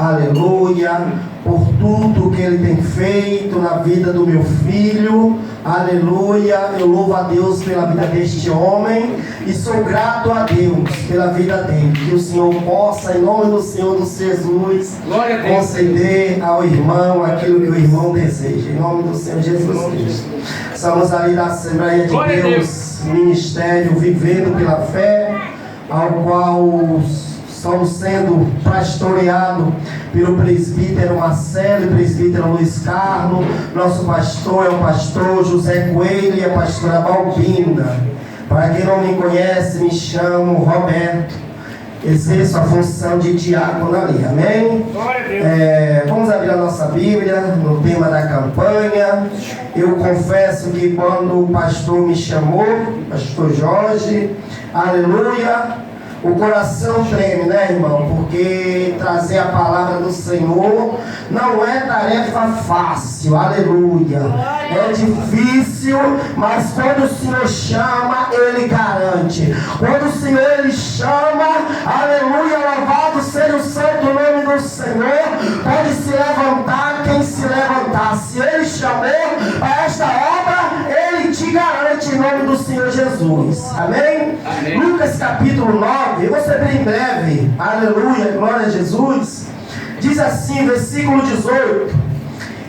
aleluia, por tudo que Ele tem feito na vida do meu filho, aleluia. Eu louvo a Deus pela vida deste homem e sou grato a Deus pela vida dele. Que o Senhor possa, em nome do Senhor dos Jesus, conceder ao irmão aquilo que o irmão deseja, em nome do Senhor Jesus Cristo. Estamos ali da Assembleia de Deus, ministério Vivendo pela Fé, ao qual estamos sendo pastoreados pelo presbítero Marcelo e presbítero Luiz Carlos. Nosso pastor é o pastor José Coelho e a pastora Balbinda. Para quem não me conhece, me chamo Roberto. Exerço a função de diácono ali, amém? Vamos abrir a nossa Bíblia no tema da campanha. Eu confesso que quando o pastor me chamou, pastor Jorge, aleluia, o coração treme, né, irmão? Porque trazer a palavra do Senhor não é tarefa fácil, aleluia. É difícil, mas quando o Senhor chama, Ele garante. Quando o Senhor Ele chama, aleluia, louvado seja o santo nome do Senhor. Pode se levantar quem se levantar. Se Ele chamou a esta obra, Ele te garante em nome do Senhor Jesus. Amém? Amém. Lucas capítulo 9. Eu vou ser bem breve, aleluia, glória a Jesus. Diz assim, versículo 18: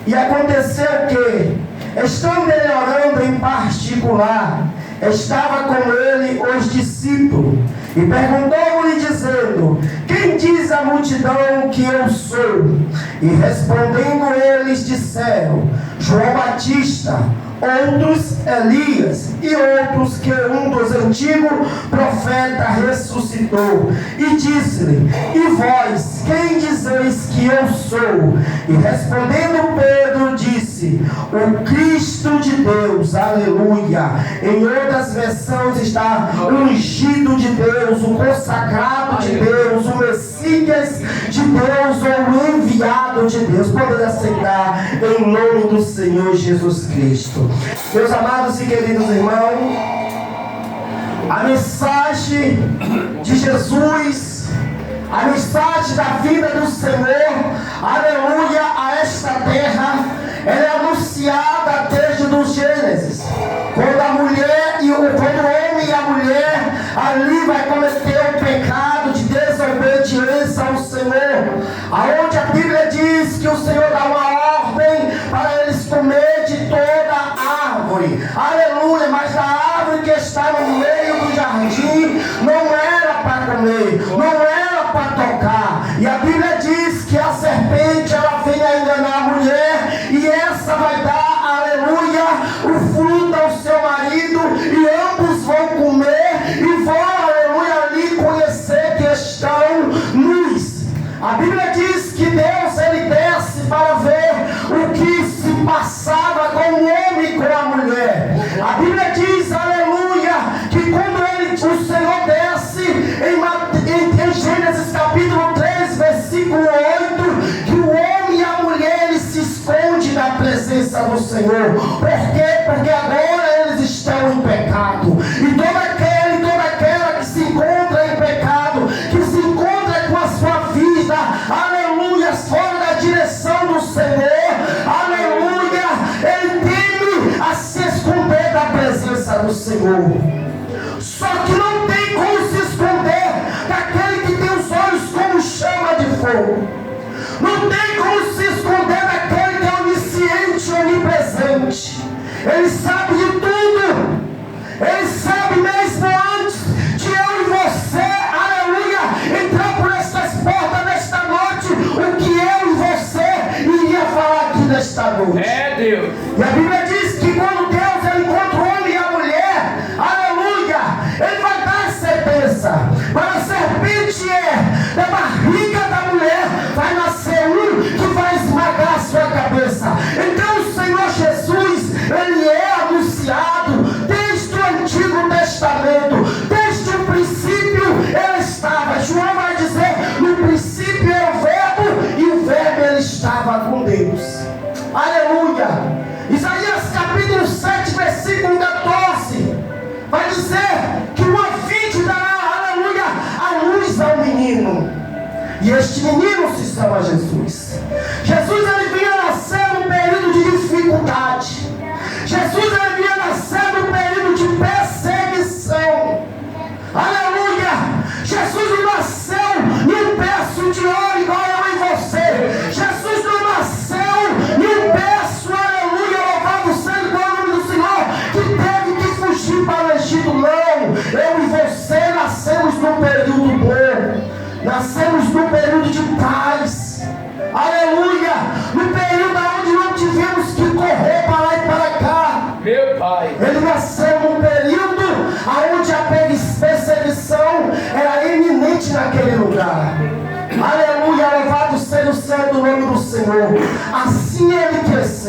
E aconteceu que, estando ele orando em particular, estava com ele os discípulos, e perguntou-lhe dizendo: Quem diz a multidão que eu sou? E respondendo eles disseram: João Batista, outros Elias, e outros que um dos antigos profetas ressuscitou. E disse-lhe: E vós, quem dizeis que eu sou? E respondendo Pedro disse: O Cristo de Deus, aleluia. Em outras versões está ungido de Deus, o consagrado de Deus, o Messias de Deus, ou o enviado de Deus. Podem aceitar em nome do Senhor Jesus Cristo. Meus amados e queridos irmãos, a mensagem de Jesus, a mensagem da vida do Senhor, aleluia, a esta terra, ela é anunciada desde o Gênesis, quando a mulher quando o homem e a mulher ali vai cometer o pecado de desobediência ao Senhor, aonde a Bíblia diz que o Senhor dá uma ordem para eles comer de toda a árvore, aleluia, mas a árvore que está no meio do jardim não era para comer, não era para tocar. E a Bíblia diz que a serpente ela vem a enganar a mulher, e essa vai dar, aleluia, o fruto ao seu marido, e ambos vão comer e vão, aleluia, ali conhecer que estão nus. A Bíblia diz que Deus ele desce para ver o que se passava com o homem e com a mulher. A Bíblia diz, aleluia, que quando o Senhor desce em Gênesis capítulo 3, versículo 8, que o homem e a mulher eles se escondem da presença do Senhor. Por quê? Porque agora eles estão em pecado. E todo aquele e toda aquela que se encontra em pecado, que se encontra com a sua vida, aleluia, fora da direção do Senhor, aleluia, ele teme a se esconder da presença do Senhor. Só que não tem como se esconder daquele que tem os olhos como chama de fogo. Não tem como se esconder daquele que é onisciente, onipresente. Ele sabe de tudo. Ele sabe mesmo antes de eu e você, aleluia, entrar por estas portas nesta noite, o que eu e você iria falar aqui nesta noite. É Deus. E a Bíblia diz que quando Deus ele encontra o homem e a mulher, aleluia, ele vai dar a sentença. Mas a serpente da barriga da mulher vai nascer um que vai esmagar a sua cabeça. Então o Senhor Jesus, ele é anunciado desde o Antigo Testamento, desde o princípio ele estava. João vai dizer, no princípio era o verbo, e o verbo ele estava com Deus. Aleluia. Isaías capítulo 7, versículo 14 vai dizer que uma vide dará, aleluia, a luz ao menino, e este menino se chama Jesus.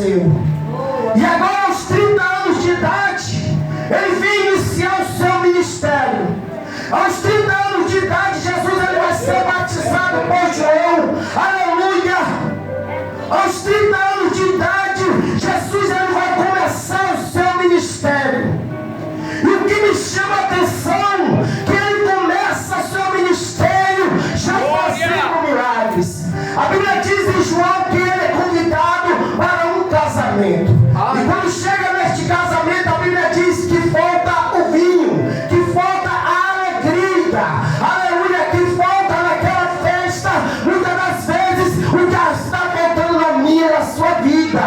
nasceu. E agora, aos 30 anos de idade, ele vem iniciar o seu ministério. Aos 30 anos de idade, Jesus ele vai ser batizado por João. Aleluia! Aos 30 anos de idade, Jesus ele vai começar o seu ministério. E o que me chama a atenção, que ele começa o seu ministério já fazendo milagres. A Bíblia diz em João que ele é convidado para um casamento. E quando chega neste casamento, a Bíblia diz que falta o vinho, que falta a alegria. Aleluia, que falta naquela festa, muitas das vezes, o que está faltando na minha e na sua vida.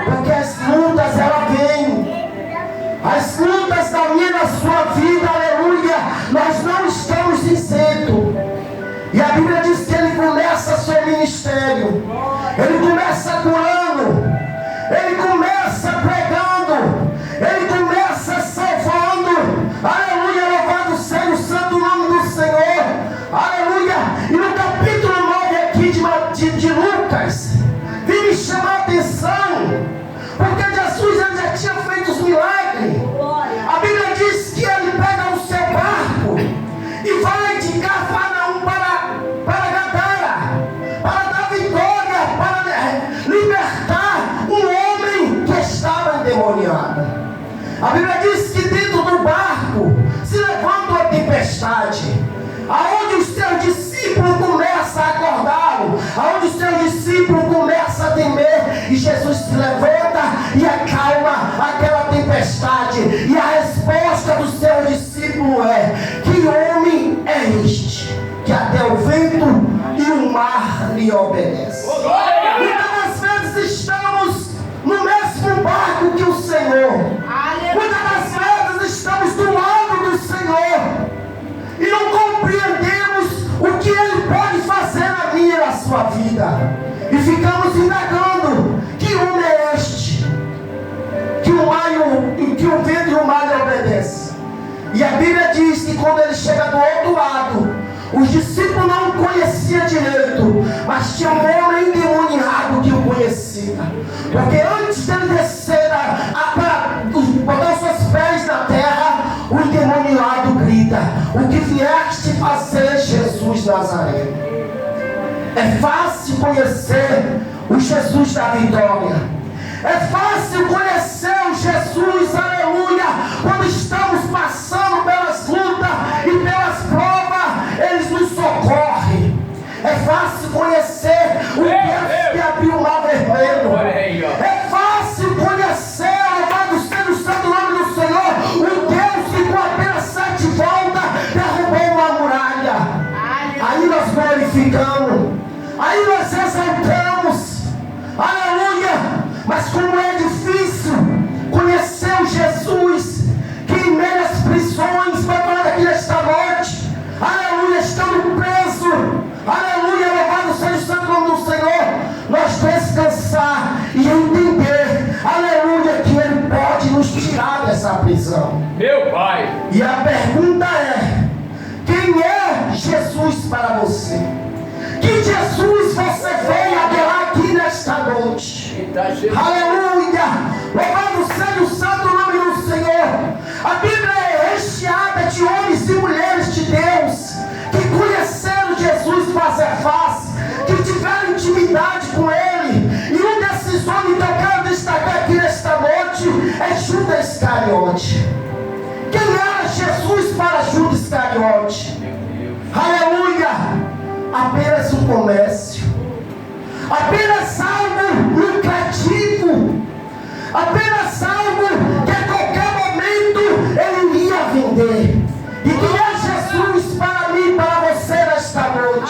Porque as lutas, ela vem. As lutas da minha e da sua vida, aleluia, nós não estamos isento. E a Bíblia diz que ele começa seu ministério. Ele começa curando. Ele começa pregando. Ele começa salvando. Aleluia, louvado seja o santo nome do Senhor. Aleluia. E no capítulo 9 aqui de Lucas, vem me chamar a atenção, porque Jesus ele já tinha feito os milagres. A Bíblia diz que ele pega o seu barco e vai de Cafarnaum para Gadara, para dar vitória, para libertar um homem que estava endemoniado. A Bíblia diz que dentro do barco se levanta uma tempestade, aonde os seus discípulos começam a acordá-lo, aonde os seus discípulos começam a temer, e Jesus se levanta e acalma aquela tempestade. E a resposta do seu discípulo é: que homem é este, que até o vento e o mar lhe obedecem? Muitas das vezes estamos no mesmo barco que o Senhor. Muitas das vezes estamos do lado do Senhor e não compreendemos o que Ele pode fazer na minha e na sua vida. E ficamos indagando: que homem é este, que o vento e o mar lhe obedecem? E a Bíblia diz que quando ele chega do outro lado, os discípulos não o conheciam direito, mas tinha um homem endemoniado que o conhecia. Porque antes dele descer para botar os seus pés na terra, o endemoniado grita: o que vieste fazer, Jesus Nazareno? É fácil conhecer o Jesus da vitória. É fácil conhecer o Jesus, aleluia, quando estamos passando pelas lutas e pelas provas, eles nos socorrem. É fácil conhecer o Deus que abriu o mar vermelho. É fácil conhecer, louvado seja o santo nome do Senhor, o Deus que com apenas 7 voltas derrubou uma muralha. Aí nós glorificamos, aí nós exaltamos, aleluia. Mas como é difícil conhecer o Jesus que em meio às prisões foi falado aqui nesta noite, aleluia, estando preso, aleluia, louvado seja o santo nome do Senhor, nós descansar e entender, aleluia, que Ele pode nos tirar dessa prisão. Meu Pai! E a pergunta é: quem é Jesus para você? Que Jesus você veio adorar aqui nesta noite? Aleluia! Louvado seja o santo nome do Senhor. A Bíblia é recheada de homens e mulheres de Deus que conheceram Jesus face a face, que tiveram intimidade com Ele. E um desses homens que eu quero destacar aqui nesta noite é Judas Iscariote. Quem era Jesus para Judas Iscariote? Aleluia! Apenas um comércio, apenas algo lucrativo, apenas algo que a qualquer momento ele ia vender. E quem é Jesus para mim e para você nesta noite?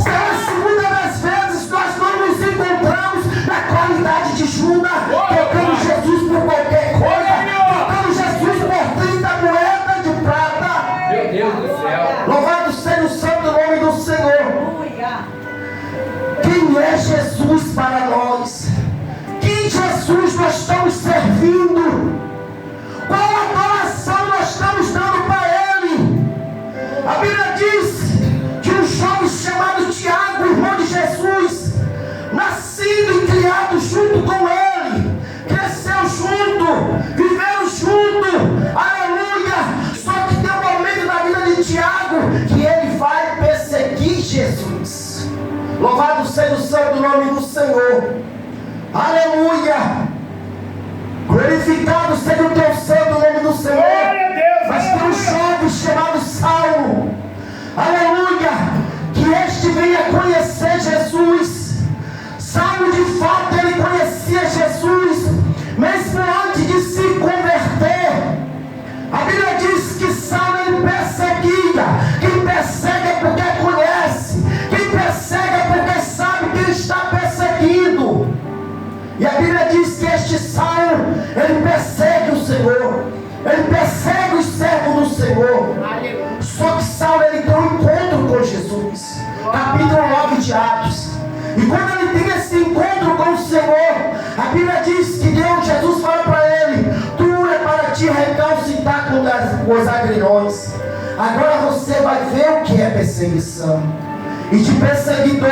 Será a segunda das vezes nós não nos encontramos na qualidade de Judas, trocando Jesus por qualquer coisa, trocando Jesus por 30 moedas de prata. Meu Deus do céu! Louvado seja o santo nome do Senhor. Quem é Jesus para nós? Que em Jesus nós estamos Louvado seja o santo nome do Senhor. Aleluia. Glorificado seja o teu santo nome do Senhor. Mas tem um jovem chamado Saulo. Aleluia. Que este venha conhecer Jesus. Saulo de fato ele conhecia Jesus, mesmo antes de se converter. A Bíblia diz que Saulo ele perseguia. Quem persegue é porque conhece. Quem persegue é porque sabe que ele está perseguindo. E a Bíblia diz que este Saulo, ele persegue o Senhor. Ele persegue os servos do Senhor. Só que Saulo ele tem um encontro com Jesus. Capítulo 9 de Atos. E quando ele tem esse encontro com o Senhor, a Bíblia diz que Jesus fala para ele: tu é para te recalcitrar com os agrilhões. Agora você vai ver o que é perseguição. E de perseguidor,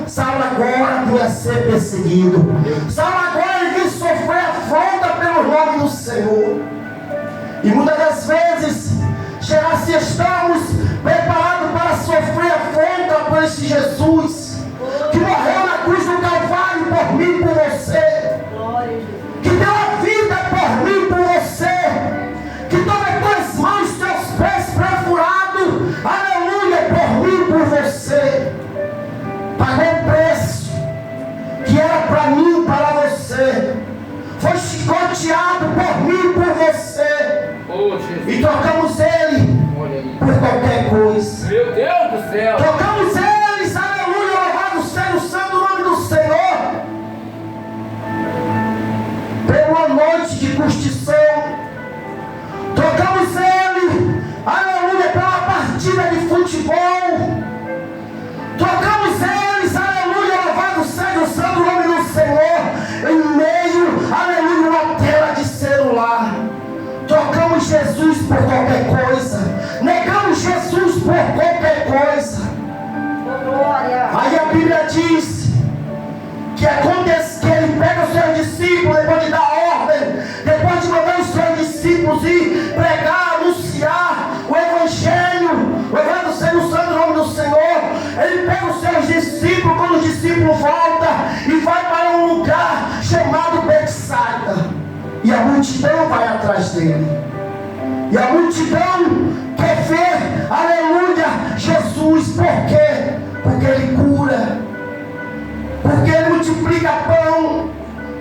Saulo agora vinha ser perseguido. Saulo agora ele vinha sofrer afronta pelo nome do Senhor. E muitas das vezes, se estamos preparados para sofrer afronta por este Jesus, que morreu na cruz do Calvário por mim e por você, que deu a vida por mim e por você, que toma tuas mãos, teus pés perfurados, aleluia, por mim e por você, pagou o preço que era para mim e para você, foi chicoteado por mim e por você, e trocamos ele por qualquer coisa. Meu Deus do céu! Trocamos eles, aleluia, louvado seja o santo nome do Senhor, por uma noite de curtição. Trocamos ele, aleluia, pela partida de futebol. Trocamos eles, aleluia, louvado seja o santo nome do Senhor, em meio, aleluia, uma tela de celular. Trocamos Jesus por qualquer coisa. Negamos Jesus por qualquer coisa. Aí a Bíblia diz que acontece que ele pega os seus discípulos, depois de dar ordem, depois de mandar os seus discípulos ir pregar, anunciar o Evangelho, louvado seja o santo nome do Senhor. Ele pega os seus discípulos, quando os discípulos voltam, e vai para um lugar chamado Betsaida. E a multidão vai atrás dele. E a multidão quer ver, aleluia, Jesus. Por quê? Porque ele cura. Porque ele multiplica pão.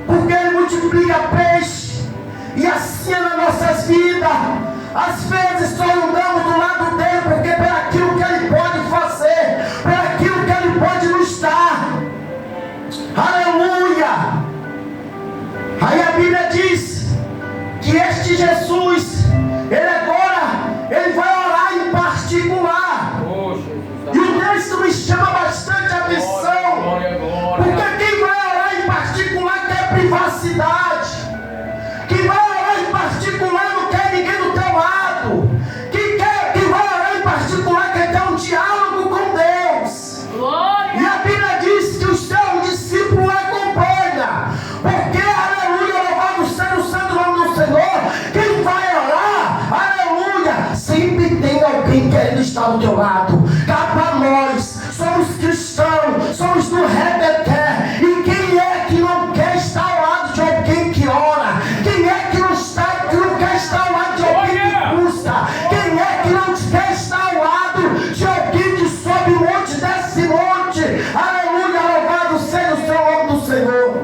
Porque ele multiplica peixe. E assim é nas nossas vidas. Às vezes nós andamos do lado dele, porque por aquilo que ele pode fazer, por aquilo que ele pode nos dar. Aleluia. Aí a Bíblia diz que este Jesus, ele vai orar em particular. E o texto me chama bastante atenção, porque quem vai orar em particular quer privacidade. Quem vai orar em particular não quer ninguém do teu lado. Quem vai orar em particular quer ter um diálogo com Deus. E a Bíblia diz que os seus discípulos acompanham, porque aleluia, louvado seja o santo nome do Senhor. Quem vai orar, aleluia, sempre tem alguém querendo estar do teu lado. Cá para nós, somos cristãos, somos do Rebeté. E quem é que não quer estar ao lado de alguém que ora? Quem é que não quer estar ao lado de alguém que busca? Quem é que não quer estar ao lado de alguém que sobe monte, desce monte? Aleluia, louvado seja o seu nome do Senhor.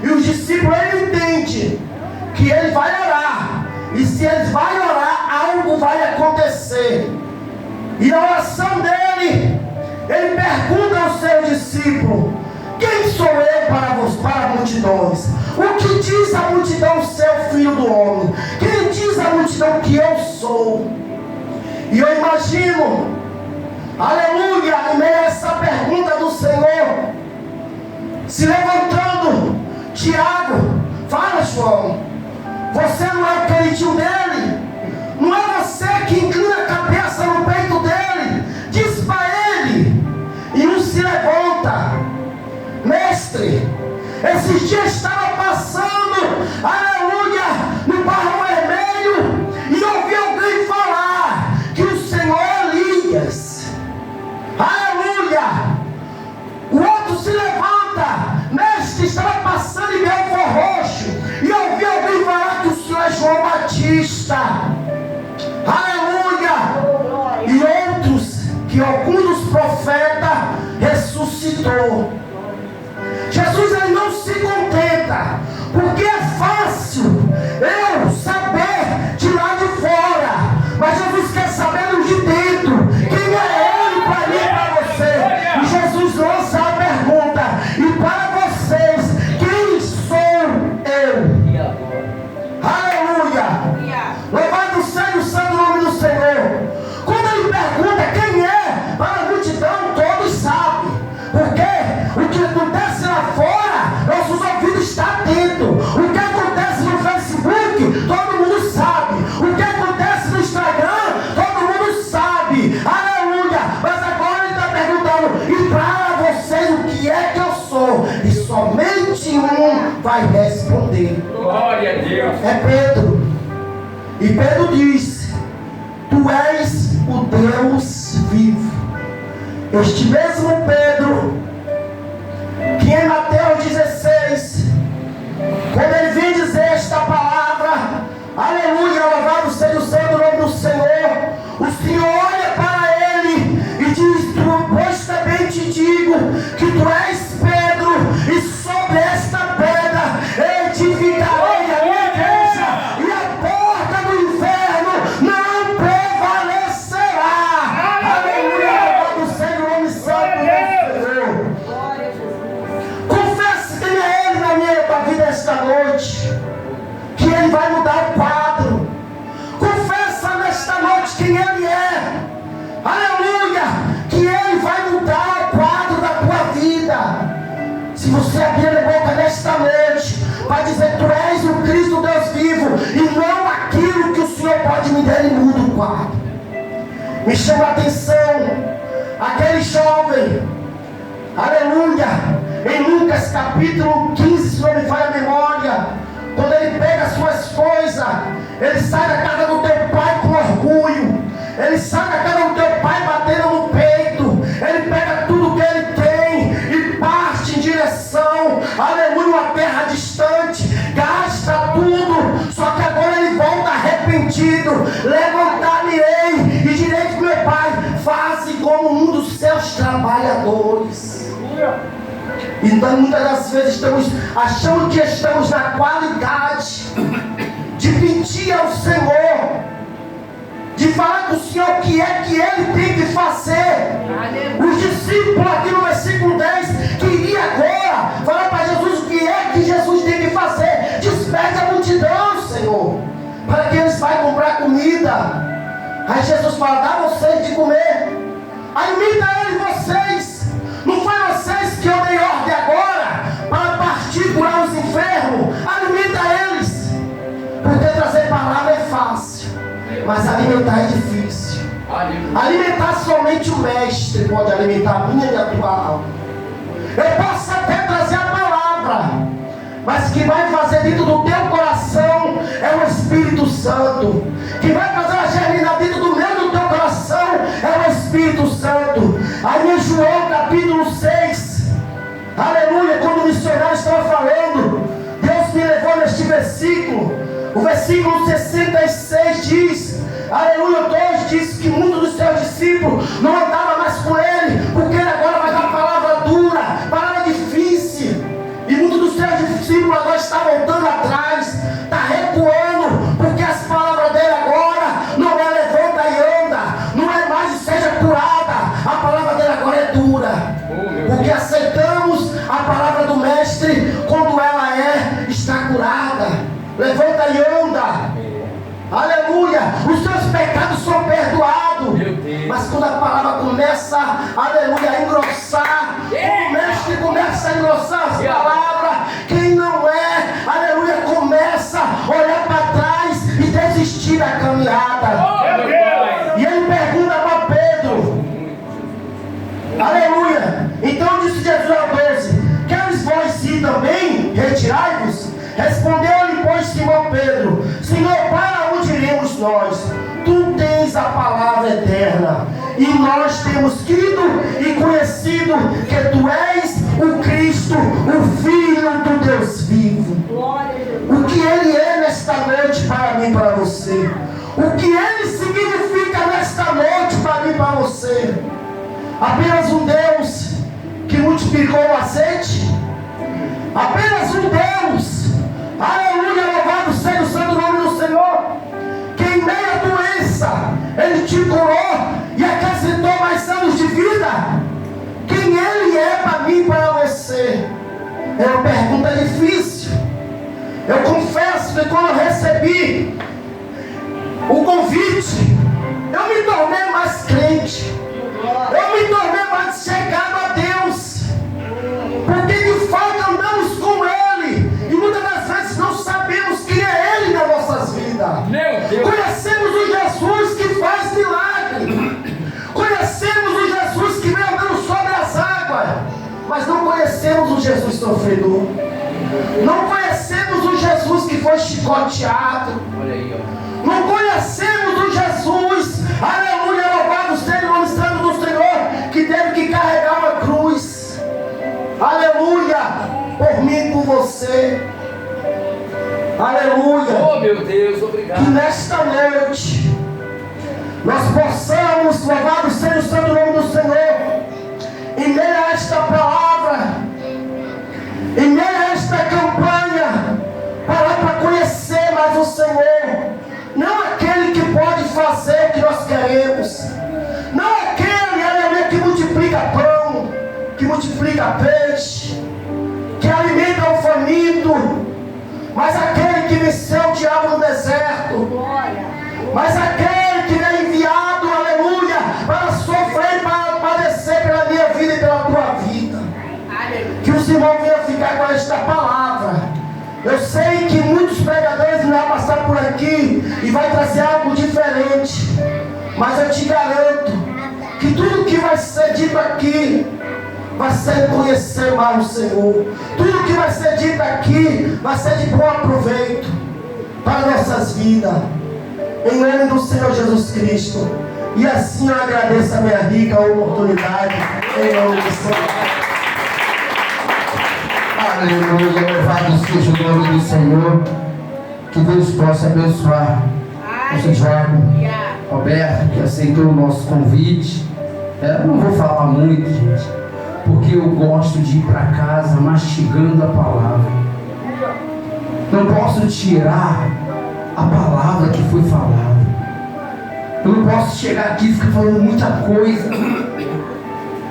E os discípulos, ele entende que ele vai orar. E se ele vai orar, algo vai acontecer. E na oração dele, ele pergunta aos seus discípulos: quem sou eu para multidões? O que diz a multidão ser filho do homem? Quem diz a multidão que eu sou? E eu imagino, aleluia, em meio a essa pergunta do Senhor, se levantando, Tiago: fala, João, você não é o queridinho dele? Não é você que inclina a cabeça no peito dele? Diz para ele. E um se levanta: mestre, esses dias estava passando, aleluia, no Barro Vermelho, e ouvi alguém falar que o Senhor é Elias. Aleluia. O outro que estava passando em Belfor Roxo e ouvi alguém falar que o Senhor é João Batista. Aleluia! E outros que algum dos profetas ressuscitou. Jesus ele não se contenta, porque é fácil eu saber de lá de fora, mas Jesus quer saber do de dentro. Quem é Ele para mim e para você? E Jesus lança a pergunta: e para vocês, quem sou eu? Aleluia! Louvado seja o santo nome do Senhor. Quando ele pergunta quem é, para a multidão todos sabem. Porque o que acontece lá fora, nossos ouvidos estão atentos. O que acontece no Facebook, todo mundo sabe. O que acontece no Instagram, todo mundo sabe. Aleluia! Mas agora ele está perguntando: e para vocês o que é que eu sou? E somente um vai responder. Glória a Deus. É Pedro. E Pedro diz: tu és o Deus vivo. Este mesmo Pedro, que em Mateus 16, quando ele vem dizer esta palavra, aleluia, louvado seja o santo nome do Senhor, o Senhor olha para ele e diz: pois também te digo que tu és Pedro, e sobre esta pedra edificarei a minha igreja, e a porta do inferno não prevalecerá. Aleluia, louvado seja o nome santo do Senhor. Confesse quem é Ele na minha vida esta noite, que Ele vai mudar o quadro. Confessa nesta noite quem Ele é. Aleluia, que Ele vai mudar o quadro da tua vida. Se você abrir a boca nesta noite para dizer: tu és o Cristo Deus vivo, e não aquilo que o Senhor pode me dar, Ele muda o quadro. Me chama a atenção aquele jovem, aleluia, em Lucas capítulo 15, se não me falha a memória, quando ele pega as suas coisas, ele sai da casa do teu pai com orgulho, ele sai da casa do teu pai batendo no peito, ele pega tudo que ele tem e parte em direção, aleluia, uma terra distante, gasta tudo, só que agora ele volta arrependido: levantar-me-ei e direi que meu pai, faze como um dos seus trabalhadores. Então muitas das vezes estamos achando que estamos na qualidade de pedir ao Senhor, de falar com o Senhor o que é que Ele tem que fazer. Os discípulos aqui no versículo 10 queriam agora falar para Jesus o que é que Jesus tem que fazer. Despede a multidão, Senhor, para que eles vão comprar comida. Aí Jesus fala: dá vocês de comer. Alimenta eles vocês. Não foi vocês que eu dei ordem agora para partir curar os enfermos? Alimenta eles. Porque trazer palavra é fácil, mas alimentar é difícil. Alimentar somente o mestre pode alimentar a minha e a tua alma. Eu posso até trazer a palavra, mas quem vai fazer dentro do teu coração é o Espírito Santo. Quem vai fazer a germinar dentro do meu e do teu coração é o Espírito Santo. Aí em João capítulo 6, aleluia, quando o missionário estava falando, Deus me levou neste versículo. O versículo 66 diz, aleluia, Deus disse que muitos dos seus discípulos não andavam mais com ele, porque ele agora vai dar palavra dura, palavra difícil. E muitos dos seus discípulos agora estão voltando atrás, está recuando, porque as palavras dele agora não é levanta e anda, não é mais e seja curada. A palavra dele agora é dura, porque aceitamos a palavra do mestre quando ela está curada. Levanta e anda. Aleluia. Os seus pecados são perdoados. Mas quando a palavra começa, aleluia, a engrossar, o mestre começa a engrossar as palavras, quem não é, aleluia, começa a olhar para trás e desistir da caminhada. E ele pergunta para Pedro, aleluia, então disse Jesus ao 12: queres vós ir também? Retirai-vos. Respondeu-lhe, pois, Simão Pedro: Senhor, para onde iremos nós? Tu tens a palavra eterna, e nós temos crido e conhecido que tu és o Cristo, o Filho Apenas um Deus que multiplicou o azeite. Apenas um Deus, aleluia, louvado seja o santo nome do Senhor, que em meio à doença Ele te curou e acrescentou mais anos de vida. Quem Ele é para mim e para você? É uma pergunta difícil. Eu confesso que quando eu recebi o convite, eu me tornei mais crente, eu me tornei mais chegado a Deus, porque de fato andamos com Ele e muitas das vezes não sabemos quem é Ele nas nossas vidas. Conhecemos o Jesus que faz milagre, conhecemos o Jesus que vem andando sobre as águas, mas não conhecemos o Jesus sofredor, não conhecemos o Jesus que foi chicoteado, não conhecemos o Jesus, aleluia, louvado seja o nome santo do Senhor, que teve que carregar uma cruz, aleluia, por mim e por você, aleluia. Oh meu Deus, obrigado. Que nesta noite nós possamos, louvado seja o santo nome do Senhor, em meio a esta palavra, em meio a esta campanha, parar para conhecer mais o Senhor, não aquele que pode fazer o que nós queremos, não aquele, aleluia, que multiplica pão, que multiplica peixe, que alimenta o faminto, mas aquele que venceu o diabo no deserto, mas aquele que é enviado, aleluia, para sofrer e para padecer pela minha vida e pela tua vida. Que os irmãos venham ficar com esta palavra. Eu sei que muitos pregadores vão passar por aqui e vai trazer algo diferente, mas eu te garanto que tudo que vai ser dito aqui vai ser conhecer mais o Senhor. Tudo que vai ser dito aqui vai ser de bom proveito para nossas vidas, em nome do Senhor Jesus Cristo. E assim eu agradeço a minha rica oportunidade, em nome do Senhor. Aleluia, louvado seja o nome do Senhor. Que Deus possa abençoar o seu Jorge Roberto, que aceitou o nosso convite. Eu não vou falar muito, gente, porque eu gosto de ir para casa mastigando a palavra. Não posso tirar a palavra que foi falada. Eu não posso chegar aqui e ficar falando muita coisa,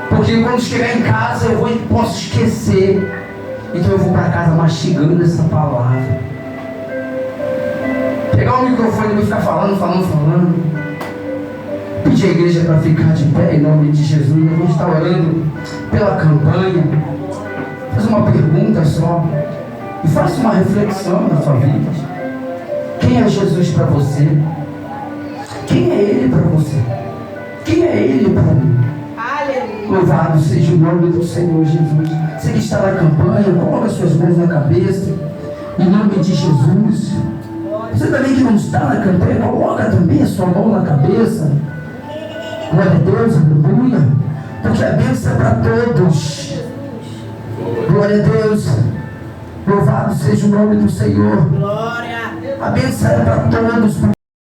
porque quando chegar em casa eu posso esquecer. Então eu vou para casa mastigando essa palavra. Pegar o microfone e ficar falando. Pedir a igreja para ficar de pé em nome de Jesus. Nós vamos estar orando pela campanha. Faz uma pergunta só e faça uma reflexão na sua vida. Quem é Jesus para você? Quem é Ele para você? Quem é Ele para mim? Louvado seja o nome do Senhor Jesus. Você que está na campanha, coloca suas mãos na cabeça, em nome de Jesus. Você também que não está na campanha, coloca também a sua mão na cabeça. Glória a Deus, aleluia. Porque a bênção é para todos. Glória a Deus. Louvado seja o nome do Senhor. A bênção é para todos.